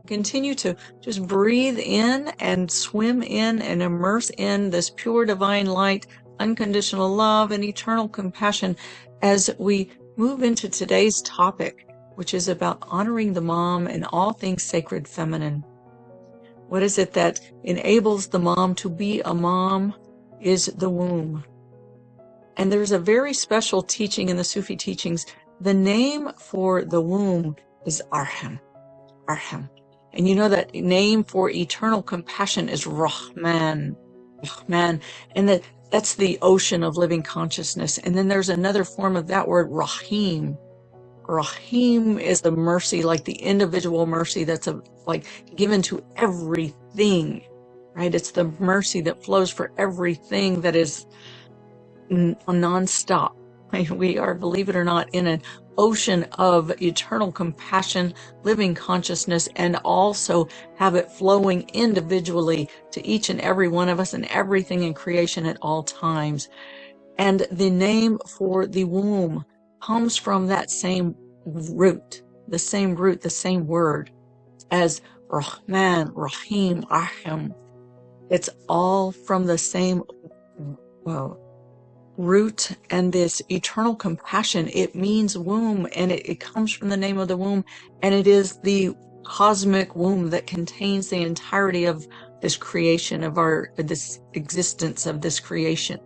continue to just breathe in and swim in and immerse in this pure divine light, unconditional love, and eternal compassion as we move into today's topic, which is about honoring the mom and all things sacred feminine. What is it that enables the mom to be a mom is the womb. And there's a very special teaching in the Sufi teachings. The name for the womb is arhem. Arhem. And you know that name for eternal compassion is rahman. Rahman. And that's the ocean of living consciousness. And then there's another form of that word, rahim. Rahim is the mercy, like the individual mercy that's like given to everything, right? It's the mercy that flows for everything that is non-stop. We are, believe it or not, in an ocean of eternal compassion, living consciousness, and also have it flowing individually to each and every one of us and everything in creation at all times. And the name for the womb comes from that same root, the same word as Rahman, Rahim, Arhem. It's all from the same root, and this eternal compassion, it means womb, and it comes from the name of the womb, and it is the cosmic womb that contains the entirety of this creation, of this existence of this creation.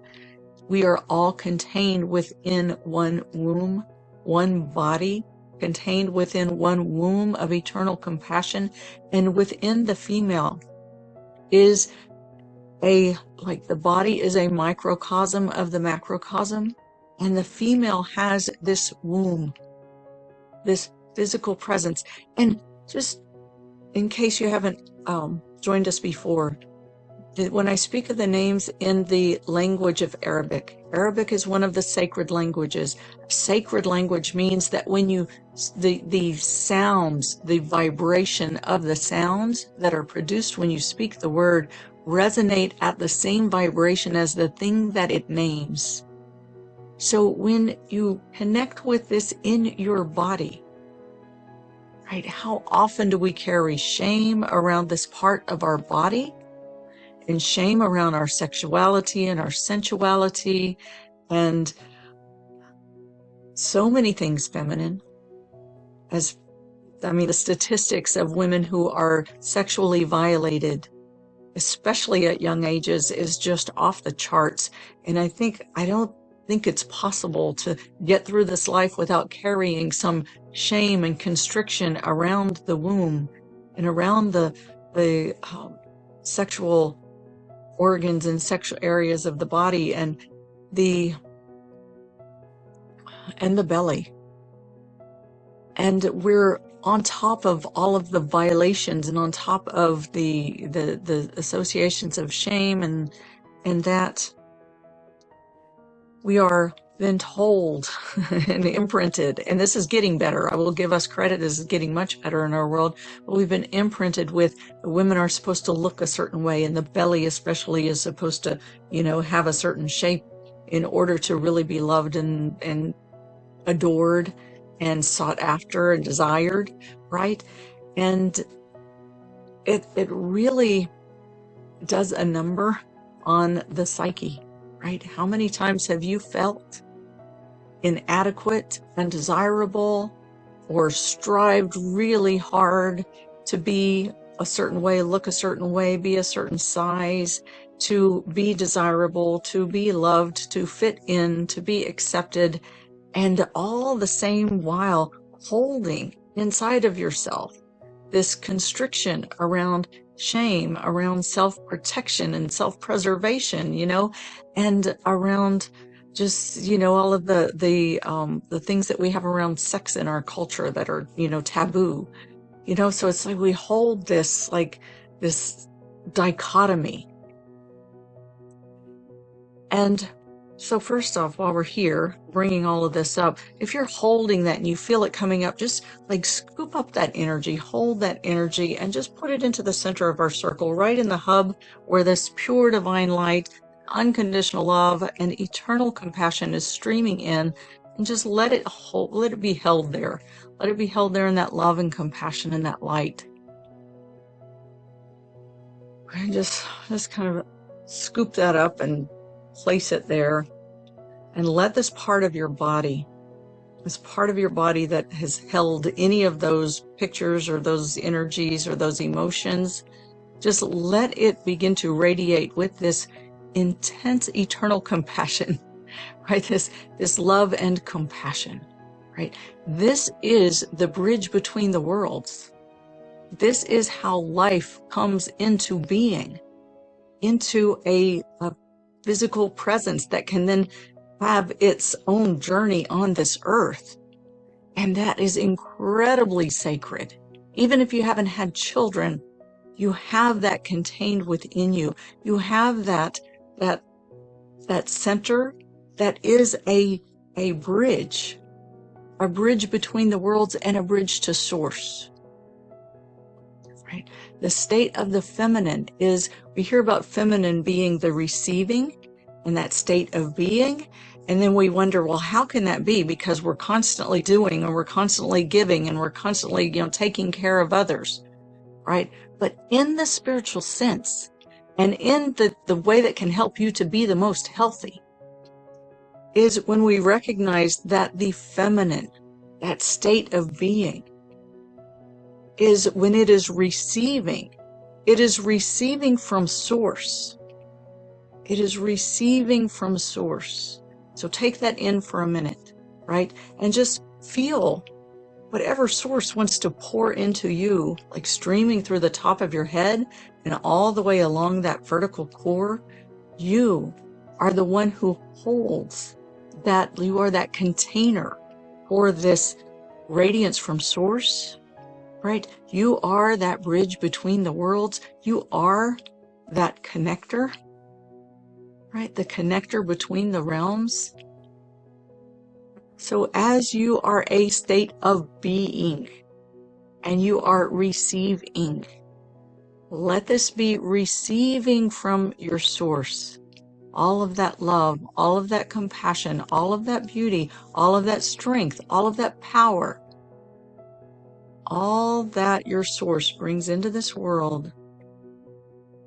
We are all contained within one womb, one body, contained within one womb of eternal compassion. And within the female is the body is a microcosm of the macrocosm. And the female has this womb, this physical presence. And just in case you haven't joined us before, when I speak of the names in the language of Arabic, Arabic is one of the sacred languages. Sacred language means that when the sounds, the vibration of the sounds that are produced when you speak the word resonate at the same vibration as the thing that it names. So when you connect with this in your body, right, how often do we carry shame around this part of our body? And shame around our sexuality and our sensuality and so many things feminine. The statistics of women who are sexually violated, especially at young ages, is just off the charts. And I don't think it's possible to get through this life without carrying some shame and constriction around the womb and around the sexual organs and sexual areas of the body and the belly. And we're on top of all of the violations and on top of the associations of shame and that we are then told and imprinted, and this is getting better. I will give us credit, this is getting much better in our world, but we've been imprinted with the women are supposed to look a certain way, and the belly especially is supposed to, have a certain shape in order to really be loved and adored and sought after and desired, right? And it really does a number on the psyche, right? How many times have you felt inadequate, undesirable, or strived really hard to be a certain way, look a certain way, be a certain size, to be desirable, to be loved, to fit in, to be accepted, and all the same while holding inside of yourself this constriction around shame, around self-protection and self-preservation, and around just, all of the things that we have around sex in our culture that are, taboo, so it's like we hold this dichotomy. And so first off, while we're here bringing all of this up, if you're holding that and you feel it coming up, just scoop up that energy, hold that energy, and just put it into the center of our circle, right in the hub where this pure divine light, unconditional love, and eternal compassion is streaming in, and just let it be held there. Let it be held there in that love and compassion and that light. And just kind of scoop that up and place it there, and let this part of your body, that has held any of those pictures or those energies or those emotions, just let it begin to radiate with this intense eternal compassion, right? This love and compassion, right? This is the bridge between the worlds. This is how life comes into being, into a physical presence that can then have its own journey on this earth. And that is incredibly sacred. Even if you haven't had children, you have that contained within you. You have that center that is a bridge between the worlds and a bridge to source. Right? The state of the feminine is, we hear about feminine being the receiving and that state of being, and then we wonder, well, how can that be? Because we're constantly doing, and we're constantly giving, and we're constantly, taking care of others, right? But in the spiritual sense, and in the way that can help you to be the most healthy, is when we recognize that the feminine, that state of being, is when it is receiving from source. It is receiving from source. So take that in for a minute, right? And just feel whatever source wants to pour into you, like streaming through the top of your head and all the way along that vertical core. You are the one who holds that. You are that container for this radiance from source. Right? You are that bridge between the worlds. You are that connector, right? The connector between the realms. So as you are a state of being and you are receiving, let this be receiving from your source. All of that love, all of that compassion, all of that beauty, all of that strength, all of that power, all that your source brings into this world.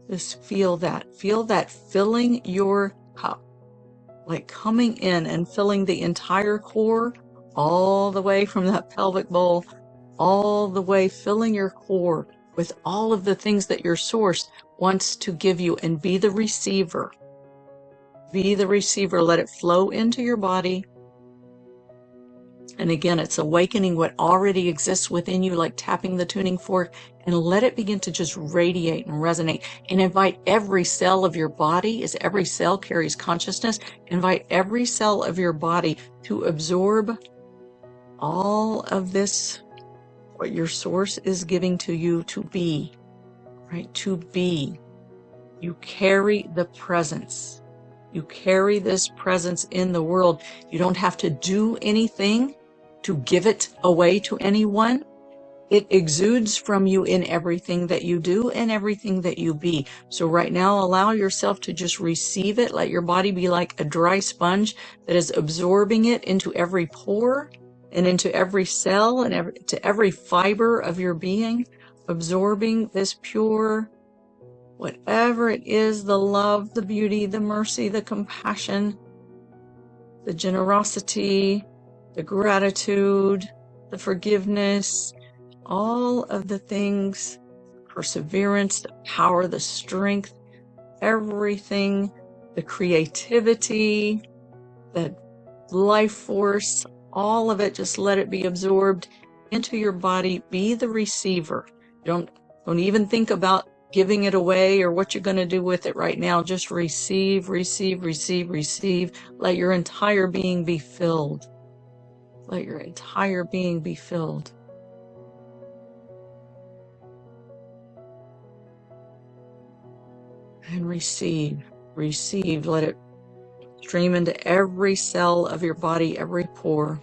Just feel that filling your cup, like coming in and filling the entire core, all the way from that pelvic bowl, all the way filling your core with all of the things that your source wants to give you, and be the receiver. Be the receiver. Let it flow into your body. And again, it's awakening what already exists within you, like tapping the tuning fork, and let it begin to just radiate and resonate. And invite every cell of your body, as every cell carries consciousness, invite every cell of your body to absorb all of this, what your source is giving to you to be, right? To be. You carry the presence. You carry this presence in the world. You don't have to do anything to give it away to anyone. It exudes from you in everything that you do and everything that you be. So right now, allow yourself to just receive it. Let your body be like a dry sponge that is absorbing it into every pore and into every cell and to every fiber of your being, absorbing this pure, whatever it is, the love, the beauty, the mercy, the compassion, the generosity, the gratitude, the forgiveness, all of the things, perseverance, the power, the strength, everything, the creativity, the life force, all of it, just let it be absorbed into your body. Be the receiver. Don't even think about giving it away or what you're going to do with it right now. Just receive, receive, receive, receive. Let your entire being be filled. Let your entire being be filled. And receive, receive. Let it stream into every cell of your body, every pore.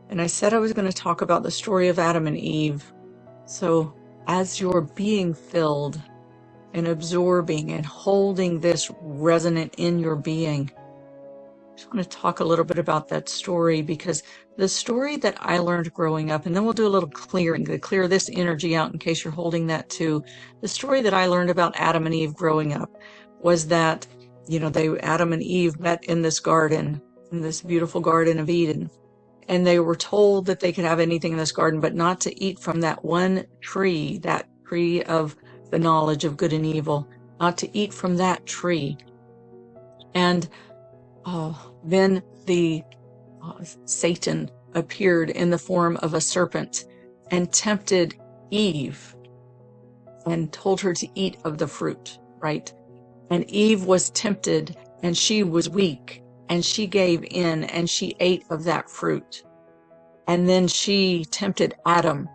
And I said I was going to talk about the story of Adam and Eve. So as you're being filled and absorbing and holding this resonant in your being, just want to talk a little bit about that story, because the story that I learned growing up, and then we'll do a little clearing to clear this energy out in case you're holding that too. The story that I learned about Adam and Eve growing up was that, Adam and Eve met in this garden, in this beautiful Garden of Eden. And they were told that they could have anything in this garden, but not to eat from that one tree, that tree of the knowledge of good and evil, not to eat from that tree. And then Satan appeared in the form of a serpent and tempted Eve and told her to eat of the fruit, right? And Eve was tempted, and she was weak, and she gave in, and she ate of that fruit. And then she tempted Adam,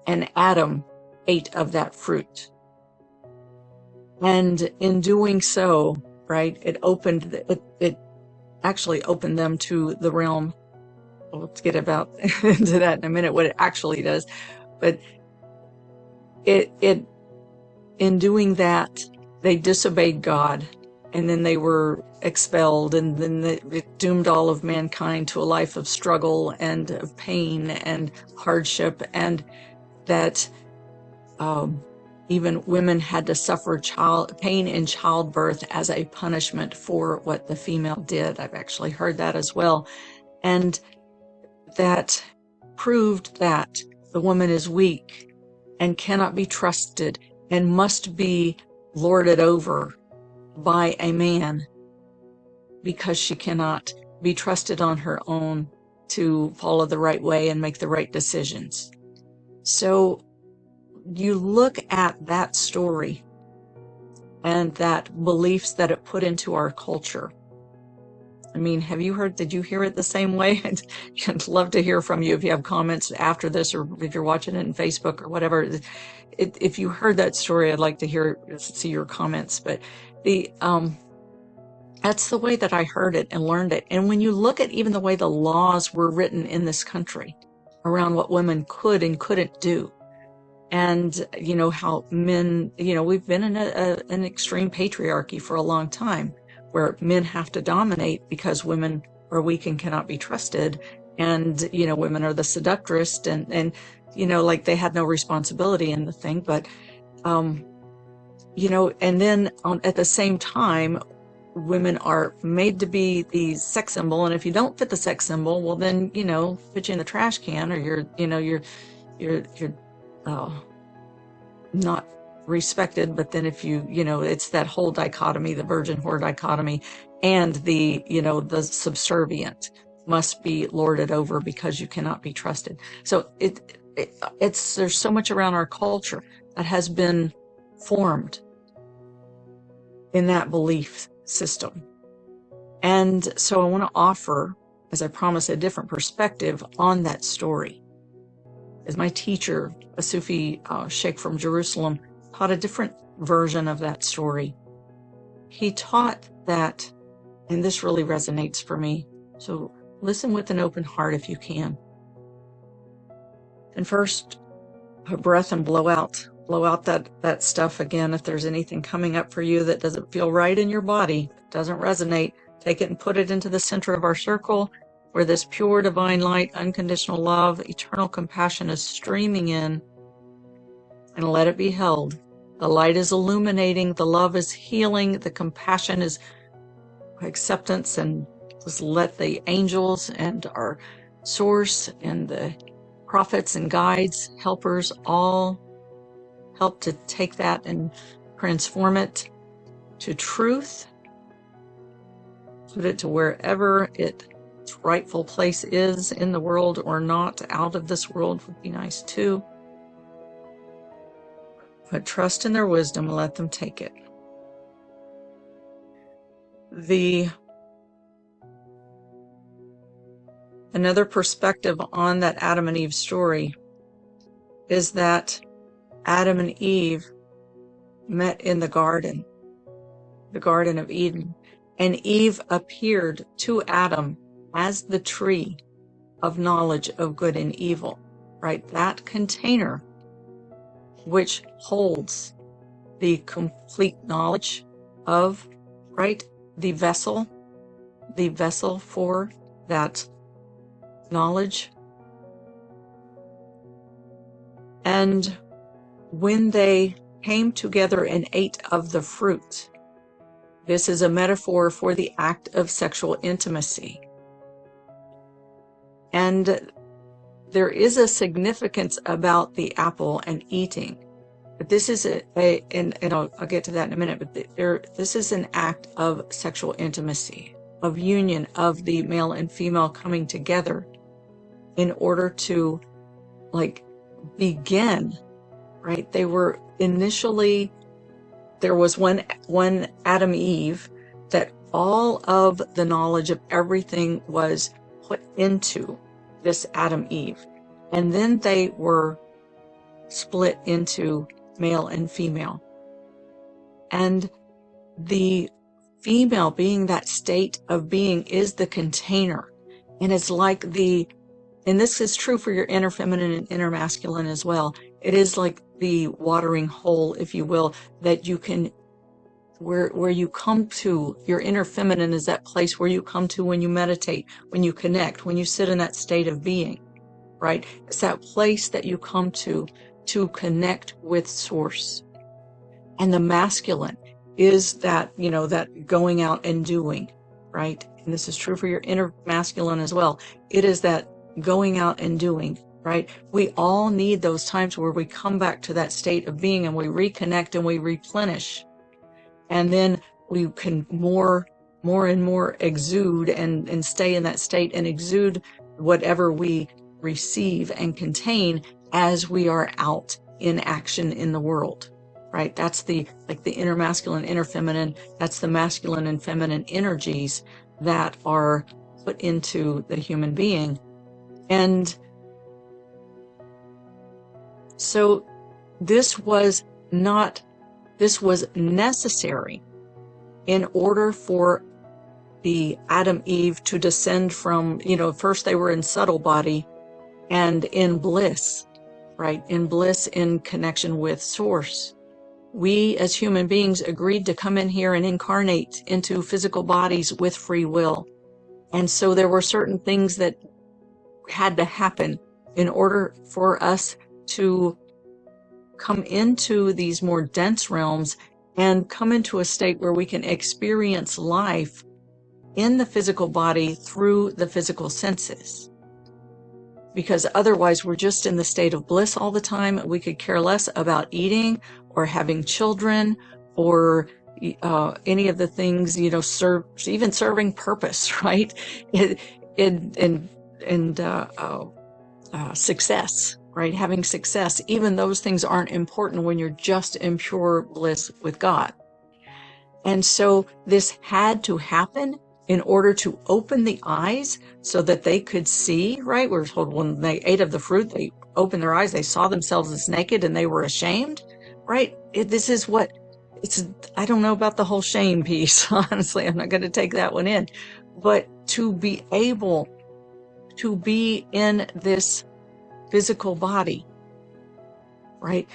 and Adam ate of that fruit. And in doing so, right, it actually opened them to the realm. Let's get about into that in a minute, what it actually does. But in doing that, they disobeyed God, and then they were expelled, and then it doomed all of mankind to a life of struggle and of pain and hardship, and that even women had to suffer pain in childbirth as a punishment for what the female did. I've actually heard that as well. And that proved that the woman is weak and cannot be trusted and must be lorded over by a man, because she cannot be trusted on her own to follow the right way and make the right decisions. So you look at that story and that beliefs that it put into our culture. I mean, did you hear it the same way? I'd love to hear from you if you have comments after this, or if you're watching it in Facebook or whatever. If you heard that story, I'd like to see your comments. But that's the way that I heard it and learned it. And when you look at even the way the laws were written in this country around what women could and couldn't do, and how men, we've been in an extreme patriarchy for a long time, where men have to dominate because women are weak and cannot be trusted, and women are the seductress, and like they had no responsibility in the thing. But and then at the same time, women are made to be the sex symbol, and if you don't fit the sex symbol, well then put you in the trash can, or you're not respected. But then if it's that whole dichotomy, the virgin whore dichotomy, and the subservient must be lorded over because you cannot be trusted. So there's so much around our culture that has been formed in that belief system. And so I want to offer, as I promised, a different perspective on that story. As my teacher, a Sufi sheikh from Jerusalem, taught a different version of that story. He taught that, and this really resonates for me, so listen with an open heart if you can. And first, a breath and blow out that stuff again. If there's anything coming up for you that doesn't feel right in your body, doesn't resonate, take it and put it into the center of our circle, where this pure divine light, unconditional love, eternal compassion is streaming in, and let it be held. The light is illuminating, the love is healing, the compassion is acceptance, and just let the angels and our source and the prophets and guides, helpers, all help to take that and transform it to truth, put it to wherever its rightful place is in the world, or not. Out of this world would be nice too. But trust in their wisdom and let them take it. Another perspective on that Adam and Eve story is that Adam and Eve met in the Garden of Eden, and Eve appeared to Adam as the tree of knowledge of good and evil, right? That container which holds the complete knowledge of, right, the vessel the vessel for that knowledge. And when they came together and ate of the fruit, this is a metaphor for the act of sexual intimacy. And there is a significance about the apple and eating. But this is and I'll get to that in a minute, but this is an act of sexual intimacy, of union of the male and female coming together in order to begin, right? They were initially, there was one Adam Eve that all of the knowledge of everything was put into this Adam Eve. And then they were split into male and female. And the female, being that state of being, is the container. And it's like and this is true for your inner feminine and inner masculine as well. It is like the watering hole, if you will, that you can, where you come to. Your inner feminine is that place where you come to when you meditate, when you connect, when you sit in that state of being, right? It's that place that you come to connect with source. And the masculine is that, that going out and doing, right? And this is true for your inner masculine as well. It is that going out and doing, right? We all need those times where we come back to that state of being and we reconnect and we replenish. And then we can more and more exude and stay in that state and exude whatever we receive and contain as we are out in action in the world, right? That's the inner masculine, inner feminine. That's the masculine and feminine energies that are put into the human being. And so this was necessary in order for the Adam Eve to descend from, first they were in subtle body and in bliss, right? In bliss, in connection with source. We as human beings agreed to come in here and incarnate into physical bodies with free will. And so there were certain things that had to happen in order for us to come into these more dense realms and come into a state where we can experience life in the physical body through the physical senses. Because otherwise we're just in the state of bliss all the time. We could care less about eating or having children or any of the things, even serving purpose, right? Success, right? Having success, even those things aren't important when you're just in pure bliss with God. And so this had to happen in order to open the eyes so that they could see, right? We're told when they ate of the fruit, they opened their eyes, they saw themselves as naked and they were ashamed, right? I don't know about the whole shame piece, honestly. I'm not going to take that one in. But to be able to be in this physical body, right?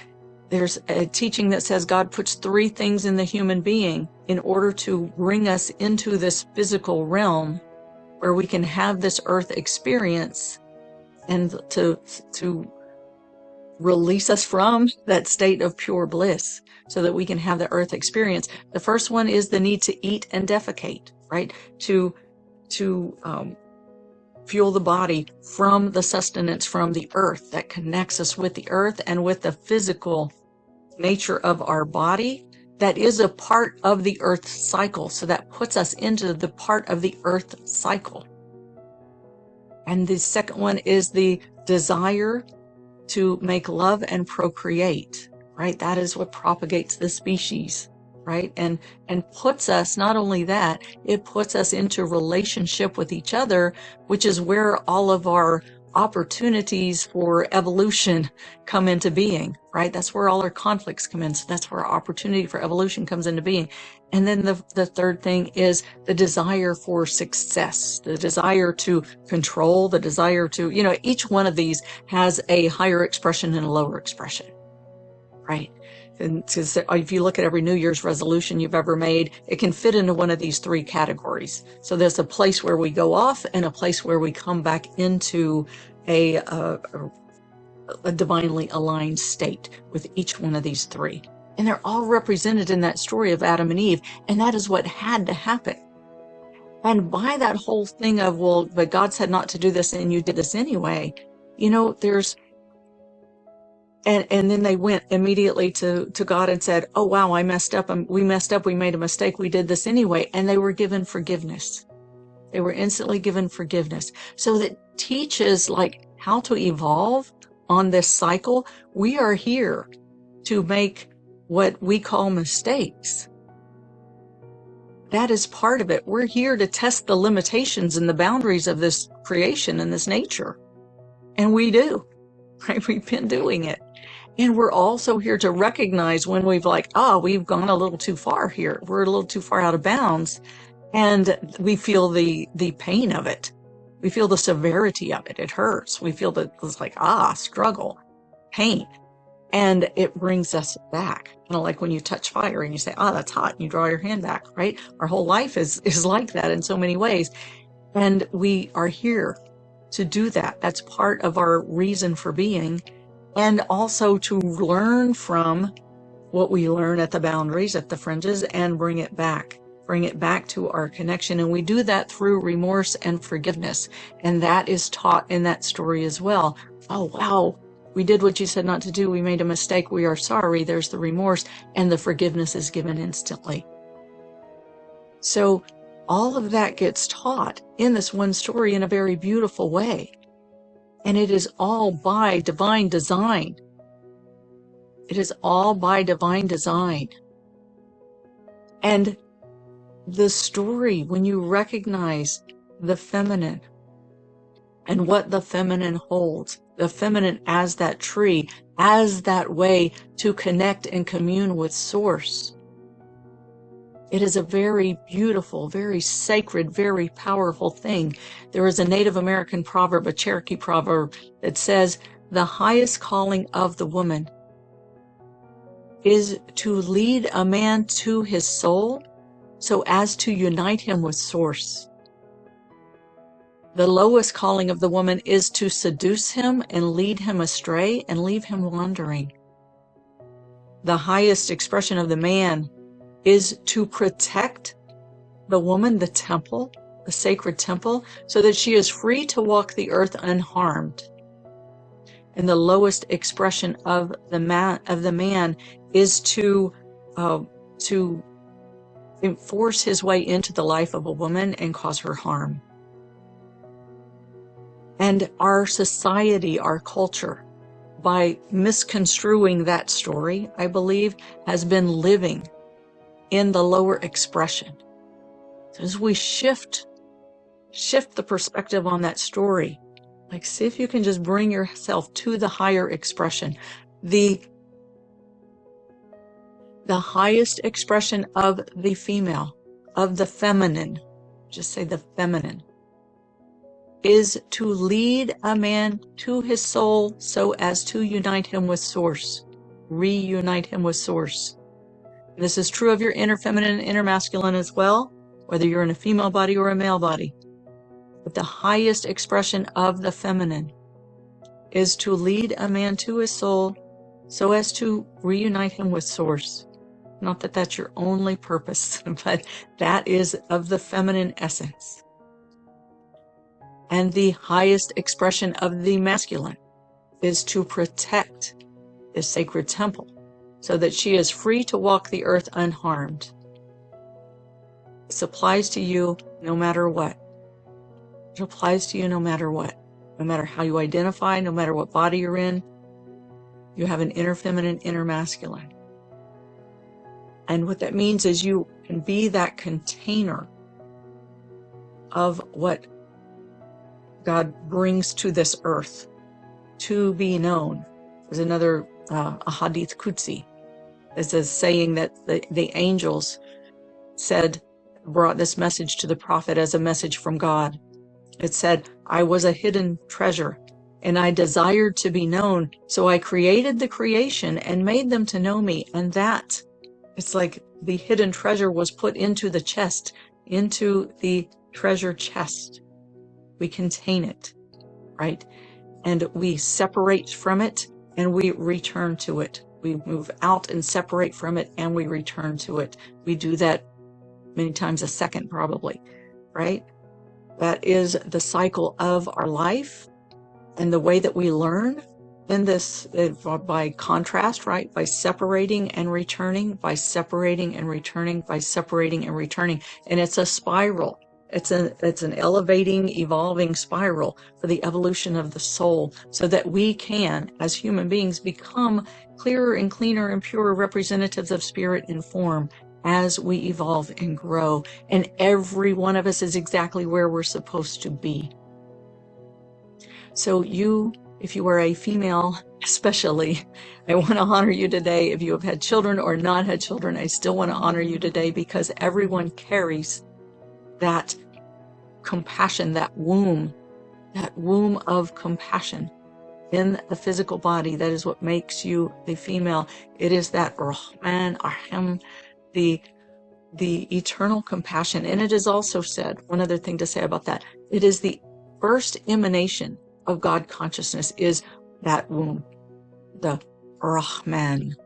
There's a teaching that says God puts three things in the human being in order to bring us into this physical realm where we can have this earth experience and to release us from that state of pure bliss so that we can have the earth experience. The first one is the need to eat and defecate, right? To fuel the body from the sustenance from the earth that connects us with the earth and with the physical nature of our body that is a part of the earth cycle. So that puts us into the part of the earth cycle. And the second one is the desire to make love and procreate, right? That is what propagates the species, right? And puts us, not only that, it puts us into relationship with each other, which is where all of our opportunities for evolution come into being, right? That's where all our conflicts come in. So that's where our opportunity for evolution comes into being. And then the third thing is the desire for success, the desire to control, the desire to, each one of these has a higher expression and a lower expression, right? And if you look at every New Year's resolution you've ever made, it can fit into one of these three categories. So there's a place where we go off and a place where we come back into a divinely aligned state with each one of these three. And they're all represented in that story of Adam and Eve. And that is what had to happen. And by that whole thing of, well, but God said not to do this and you did this anyway, and then they went immediately to God and said, oh, wow, I messed up. We messed up. We made a mistake. We did this anyway. And they were given forgiveness. They were instantly given forgiveness. So that teaches like how to evolve on this cycle. We are here to make what we call mistakes. That is part of it. We're here to test the limitations and the boundaries of this creation and this nature. And we do, right? We've been doing it. And we're also here to recognize when we've we've gone a little too far here. We're a little too far out of bounds. And we feel the pain of it. We feel the severity of it. It hurts. We feel that it's like, struggle, pain. And it brings us back. Like when you touch fire and you say, that's hot, and you draw your hand back, right? Our whole life is like that in so many ways. And we are here to do that. That's part of our reason for being. And also to learn from what we learn at the boundaries, at the fringes, and bring it back to our connection. And we do that through remorse and forgiveness. And that is taught in that story as well. Oh, wow. We did what you said not to do. We made a mistake. We are sorry. There's the remorse, and the forgiveness is given instantly. So all of that gets taught in this one story in a very beautiful way. And it is all by divine design. It is all by divine design. And the story, when you recognize the feminine and what the feminine holds, the feminine as that tree, as that way to connect and commune with Source. It is a very beautiful, very sacred, very powerful thing. There is a Native American proverb, a Cherokee proverb, that says, the highest calling of the woman is to lead a man to his soul so as to unite him with Source. The lowest calling of the woman is to seduce him and lead him astray and leave him wandering. The highest expression of the man is to protect the woman, the temple, the sacred temple, so that she is free to walk the earth unharmed. And the lowest expression of the man is to force his way into the life of a woman and cause her harm. And our society, our culture, by misconstruing that story, I believe, has been living in the lower expression. So as we shift the perspective on that story, like see if you can just bring yourself to the higher expression, the highest expression of the female, of the feminine, just say the feminine, is to lead a man to his soul so as to unite him with Source, reunite him with Source. This is true of your inner feminine and inner masculine as well, whether you're in a female body or a male body. But the highest expression of the feminine is to lead a man to his soul so as to reunite him with Source. Not that that's your only purpose, but that is of the feminine essence. And the highest expression of the masculine is to protect the sacred temple so that she is free to walk the earth unharmed. This applies to you no matter what. It applies to you no matter what. No matter how you identify, no matter what body you're in, you have an inner feminine, inner masculine. And what that means is you can be that container of what God brings to this earth to be known. There's another a hadith Qudsi. It's a saying that the angels brought this message to the prophet as a message from God. It said, I was a hidden treasure and I desired to be known. So I created the creation and made them to know me. And that, it's like the hidden treasure was put into the chest, into the treasure chest. We contain it, right? And we separate from it and we return to it. We move out and separate from it and we return to it. We do that many times a second, probably, right? That is the cycle of our life and the way that we learn in this, by contrast, right? By separating and returning, by separating and returning, by separating and returning. And it's a spiral. It's an elevating, evolving spiral for the evolution of the soul, so that we can, as human beings, become clearer and cleaner and purer representatives of spirit and form as we evolve and grow. And every one of us is exactly where we're supposed to be. So if you are a female, especially, I want to honor you today. If you have had children or not had children, I still want to honor you today, because everyone carries that compassion, that womb of compassion in the physical body. That is what makes you a female. It is that rahman, arhem, the eternal compassion. And it is also said, one other thing to say about that, it is the first emanation of God consciousness is that womb, the rahman,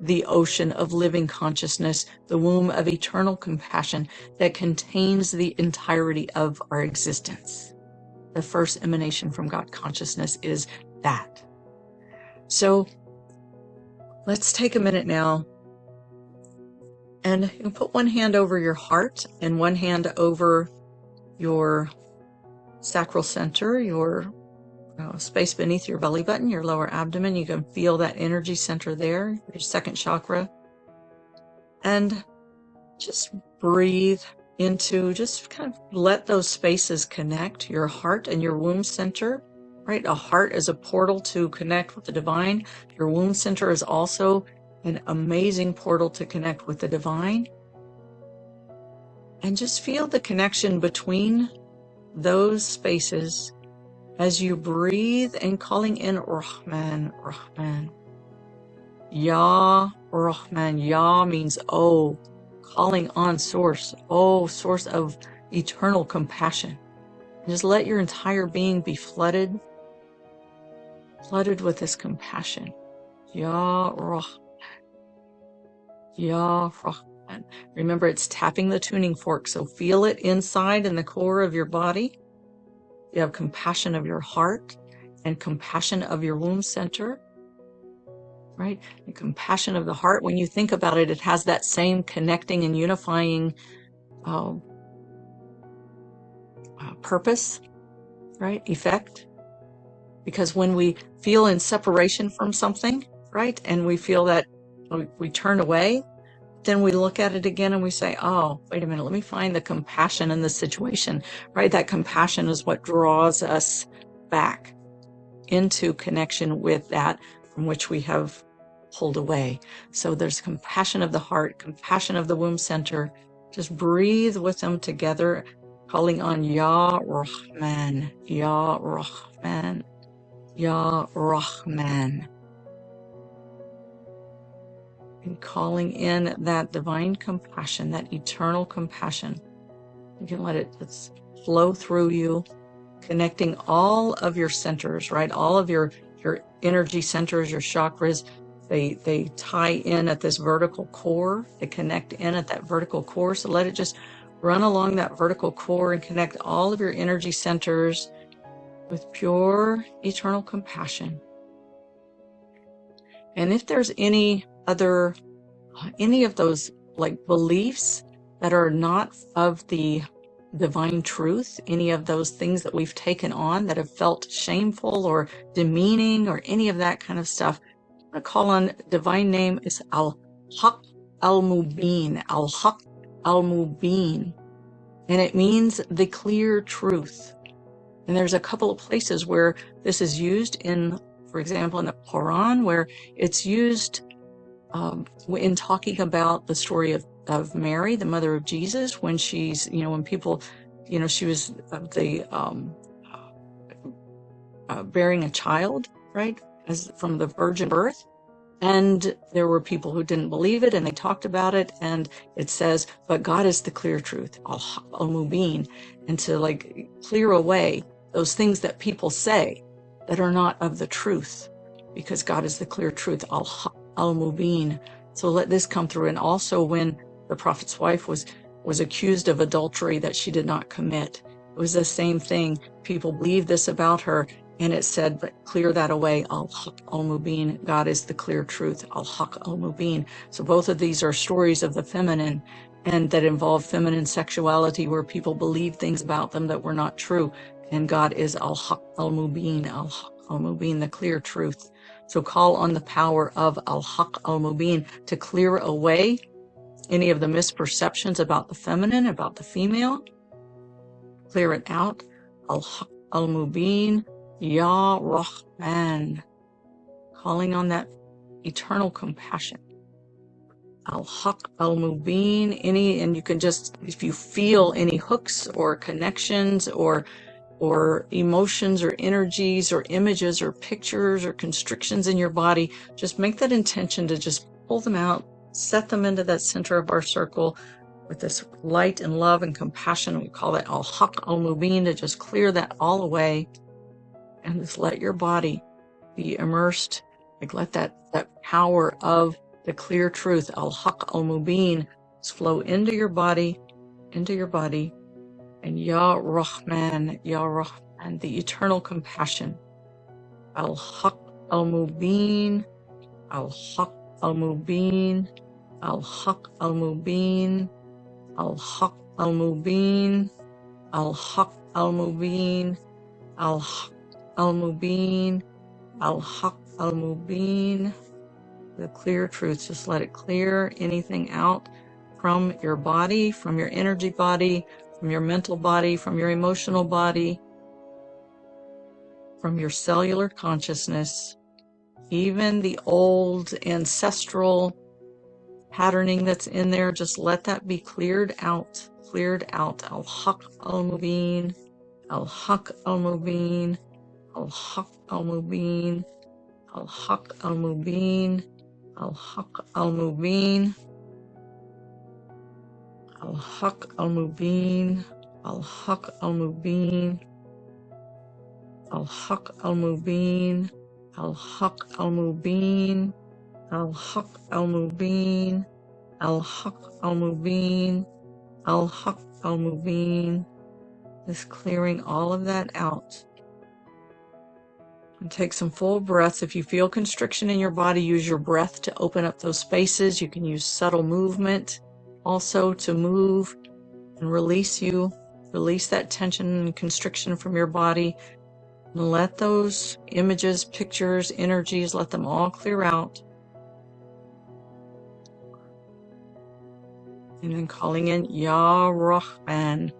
the ocean of living consciousness, the womb of eternal compassion that contains the entirety of our existence. The first emanation from God consciousness is that. So let's take a minute now and put one hand over your heart and one hand over your sacral center, your space beneath your belly button, your lower abdomen. You can feel that energy center there, your second chakra. And just breathe into, just kind of let those spaces connect, your heart and your womb center, right? A heart is a portal to connect with the divine. Your womb center is also an amazing portal to connect with the divine. And just feel the connection between those spaces as you breathe and calling in Rahman, Rahman. Ya Rahman, Ya means oh, calling on source, oh, source of eternal compassion. Just let your entire being be flooded with this compassion. Ya Rahman, Ya Rahman. Remember, it's tapping the tuning fork, so feel it inside in the core of your body. You have compassion of your heart and compassion of your womb center, right? The compassion of the heart, when you think about it, it has that same connecting and unifying purpose, right? Effect. Because when we feel in separation from something, right, and we feel that we turn away, then we look at it again and we say, oh, wait a minute, let me find the compassion in the situation, right? That compassion is what draws us back into connection with that from which we have pulled away. So there's compassion of the heart, compassion of the womb center. Just breathe with them together, calling on Ya Rahman, Ya Rahman, Ya Rahman. And calling in that divine compassion, that eternal compassion. You can let it just flow through you, connecting all of your centers, right? All of your energy centers, your chakras, they tie in at this vertical core. They connect in at that vertical core. So let it just run along that vertical core and connect all of your energy centers with pure eternal compassion. And if there's any of those like beliefs that are not of the divine truth, any of those things that we've taken on that have felt shameful or demeaning or any of that kind of stuff, I'm going to call on divine name is Al-Haq Al-Mubin, Al-Haq Al-Mubin, and it means the clear truth. And there's a couple of places where this is used in, for example, in the Quran, where it's used in talking about the story of Mary, the mother of Jesus, when she's, when people, she was the bearing a child, right, as from the virgin birth. And there were people who didn't believe it, and they talked about it, and it says, but God is the clear truth, al-mubin, and to like clear away those things that people say that are not of the truth, because God is the clear truth, al-mubin. So let this come through. And also when the prophet's wife was accused of adultery that she did not commit, it was the same thing. People believed this about her, and it said, but clear that away, al-haq al-mubin. God is the clear truth, al-haq al-mubin. So both of these are stories of the feminine, and that involve feminine sexuality, where people believe things about them that were not true. And God is al-haq al-mubin, al-haq al-mubin, the clear truth. So call on the power of al-haq al-mubin to clear away any of the misperceptions about the feminine, about the female. Clear it out. Al-haq al-mubin, Ya Rahman. Calling on that eternal compassion. Al-haq al-mubin. And you can just, if you feel any hooks or connections or emotions or energies or images or pictures or constrictions in your body, just make that intention to just pull them out, set them into that center of our circle with this light and love and compassion. We call that al-haq al-mubin, to just clear that all away, and just let your body be immersed. Like let that power of the clear truth, al-haq al-mubin, flow into your body, and Ya Rahman, the eternal compassion. Al-haq al-mubin, al-haq al-mubin, al-haq al-mubin, al-haq al-mubin, al-haq al-mubin, al-haq al-mubin, al-haq al-mubin. The clear truth, just let it clear anything out from your body, from your energy body, from your mental body, from your emotional body, from your cellular consciousness, even the old ancestral patterning that's in there. Just let that be cleared out. Al-haq al-mubin, al-haq al-mubin, al-haq al-mubin, al-haq al-mubin, al-haq al-mubin, al-haq al-mubin, al-haq al-mubin, al-haq al-mubin, al-haq al-mubin, al-haq al-mubin, al-haq al-mubin, al-haq al-mubin. Just clearing all of that out. And take some full breaths. If you feel constriction in your body, use your breath to open up those spaces. You can use subtle movement also to move and release that tension and constriction from your body. And let those images, pictures, energies, let them all clear out. And then calling in Ya Rahman,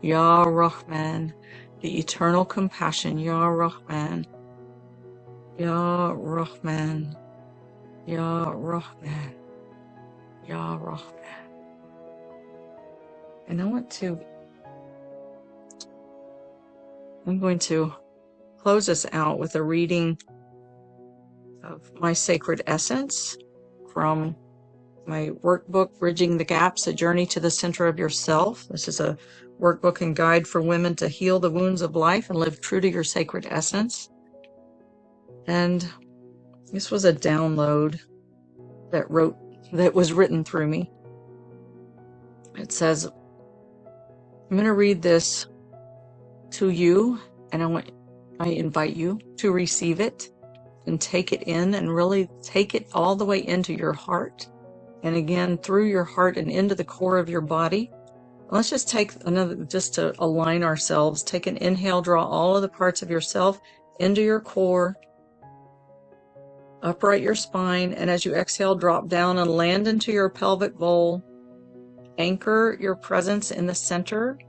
Ya Rahman, the eternal compassion, Ya Rahman, Ya Rahman, Ya Rahman, Ya Rahman. And I'm going to close us out with a reading of my sacred essence from my workbook, Bridging the Gaps, A Journey to the Center of Yourself. This is a workbook and guide for women to heal the wounds of life and live true to your sacred essence. And this was a download that was written through me. It says, I'm going to read this to you, and I invite you to receive it and take it in and really take it all the way into your heart. And again, through your heart and into the core of your body. Let's just take just to align ourselves, take an inhale, draw all of the parts of yourself into your core, upright your spine, and as you exhale, drop down and land into your pelvic bowl. Anchor your presence in the center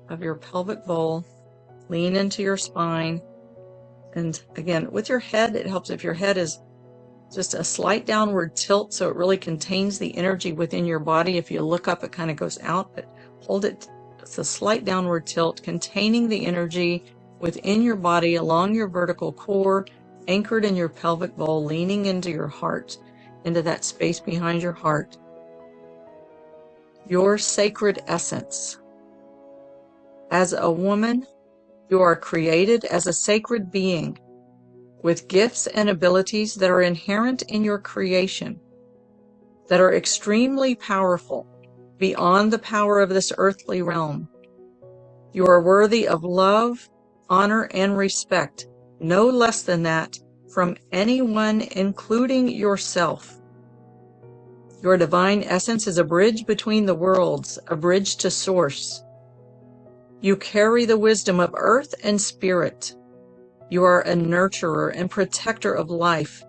of your pelvic bowl. Lean into your spine. And again, with your head, it helps if your head is just a slight downward tilt, so it really contains the energy within your body. If you look up, it kind of goes out, but hold it. It's a slight downward tilt, containing the energy within your body, along your vertical core, anchored in your pelvic bowl, leaning into your heart, into that space behind your heart. Your sacred essence. As a woman, you are created as a sacred being with gifts and abilities that are inherent in your creation, that are extremely powerful, beyond the power of this earthly realm. You are worthy of love, honor, and respect, no less than that, from anyone, including yourself. Your divine essence is a bridge between the worlds, a bridge to source. You carry the wisdom of earth and spirit. You are a nurturer and protector of life,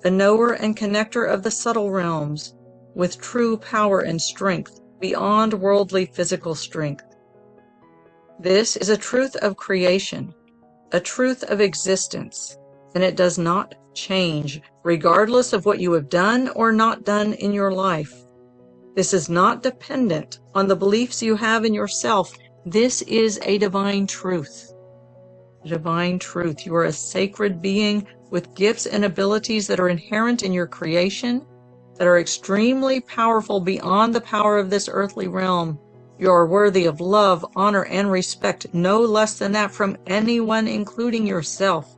a knower and connector of the subtle realms, with true power and strength beyond worldly physical strength. This is a truth of creation, a truth of existence, and it does not change, regardless of what you have done or not done in your life. This is not dependent on the beliefs you have in yourself. This is a divine truth. Divine truth. You are a sacred being with gifts and abilities that are inherent in your creation, that are extremely powerful beyond the power of this earthly realm. You are worthy of love, honor, and respect, no less than that, from anyone, including yourself.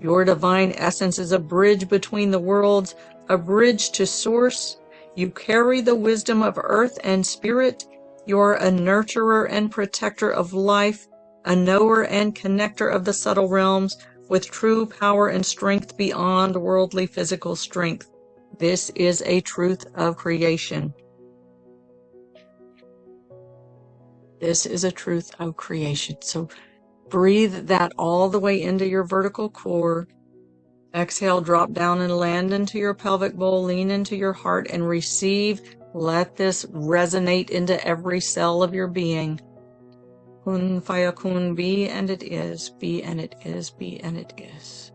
Your divine essence is a bridge between the worlds, a bridge to source. You carry the wisdom of earth and spirit. You are a nurturer and protector of life, a knower and connector of the subtle realms, with true power and strength beyond worldly physical strength. This is a truth of creation. This is a truth of creation. So breathe that all the way into your vertical core. Exhale, drop down and land into your pelvic bowl, lean into your heart and receive. Let this resonate into every cell of your being. Kun fayakun, be and it is, be and it is, be and it is.